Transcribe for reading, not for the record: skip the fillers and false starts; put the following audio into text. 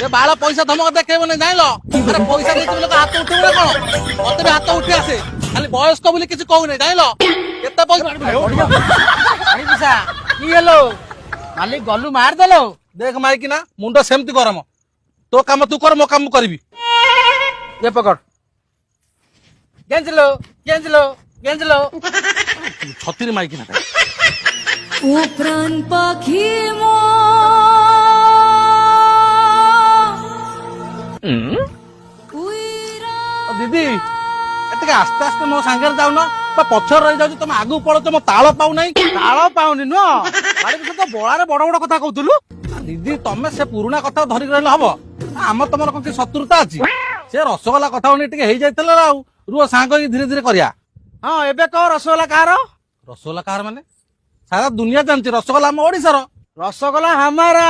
ଏ ବାଳ ପଇସା ଧମକ ଦେଖେଇବନି ଜାଣିଲ। ଆରେ ପଇସା ଦେଇଥିବ ଲୋକ ହାତ ଉଠିବ ନା କଣ? ମତେ ବି ହାତ ଉଠି ଆସେ, ଖାଲି ବୟସ୍କ ବୋଲି କିଛି କହୁନି ଜାଣିଲ। କେତେ ପଇସା কি হলো মালিক গলু মার দেলো। ଦେଖ ମାଇକିନା ମୁଣ୍ଡ ସେମିତି ଗରମ। ତୋ କାମ ତୁ କର, ମୋ କାମ ମୁଁ କରିବି। এ পকড় গেঞ্জলো গেঞ্জলো গেঞ্জলো। ଛତିରି ମାଇକିନା ও প্রাণ পাখি ଦିଦି ଟିକେ ଆସ୍ତେ ଆସ୍ତେ ମୋ ସାଙ୍ଗରେ ଯାଉନ, ବା ପଛରେ ରହିଯାଉଛି। ତମେ ଆଗକୁ ପଳଉଛ, ମୋ ତାଳ ପାଉନାହିଁ। তাଳ পাউনি নু গাড়ি পিছনে তো বড়ারে বড় বড় কথা কହୁଥିଲୁ। ଦିଦି ତମେ ସେ ପୁରୁଣା କଥା ଧରିକି ରହିଲେ ହବ? ଆମର ତମର କଣ କିଛି ଶତ୍ରୁତା ଅଛି? ସେ ରସଗୋଲା କଥା ନେଇ ଟିକେ ହେଇଯାଇଥିଲା ଆଉ। ରୁହ ସାଙ୍ଗ ହେଇକି ଧୀରେ ଧୀରେ କରିବା। ହଁ ଏବେ କହ ରସଗୋଲା କାହାର? ରସଗୋଲା କାହାର ମାନେ? ସାରା ଦୁନିଆ ଜାଣିଛି ରସଗୋଲା ଆମ ଓଡିଶାର। ରସଗୋଲା ହାମାରା।